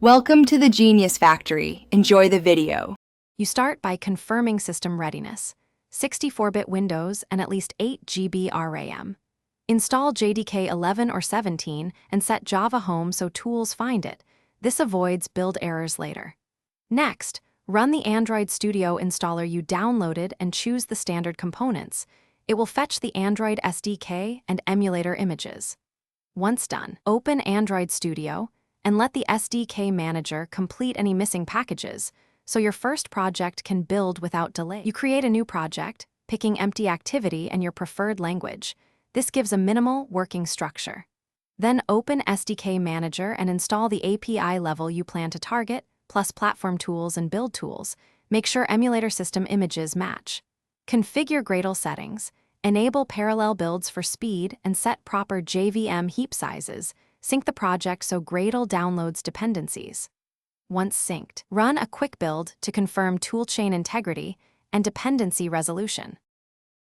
Welcome to the Genius Factory. Enjoy the video. You start by confirming system readiness, 64-bit Windows and at least 8 GB RAM. Install JDK 11 or 17 and set Java Home so tools find it. This avoids build errors later. Next, run the Android Studio installer you downloaded and choose the standard components. It will fetch the Android SDK and emulator images. Once done, open Android Studio and let the SDK manager complete any missing packages, so your first project can build without delay. You create a new project, picking empty activity and your preferred language. This gives a minimal working structure. Then open SDK Manager and install the API level you plan to target, plus platform tools and build tools. Make sure emulator system images match. Configure Gradle settings, enable parallel builds for speed, and set proper JVM heap sizes. Sync the project so Gradle downloads dependencies. Once synced, run a quick build to confirm toolchain integrity and dependency resolution.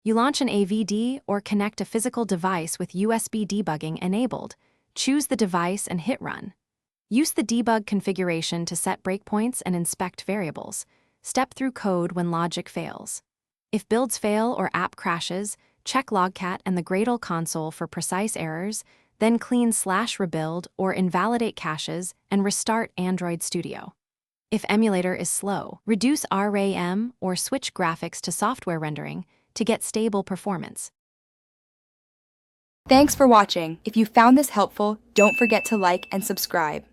You launch an AVD or connect a physical device with USB debugging enabled. Choose the device and hit run. Use the debug configuration to set breakpoints and inspect variables. Step through code when logic fails. If builds fail or app crashes, check Logcat and the Gradle console for precise errors, then clean/rebuild or invalidate caches and restart Android Studio. If emulator is slow, reduce RAM or switch graphics to software rendering to get stable performance. Thanks for watching. If you found this helpful, don't forget to like and subscribe.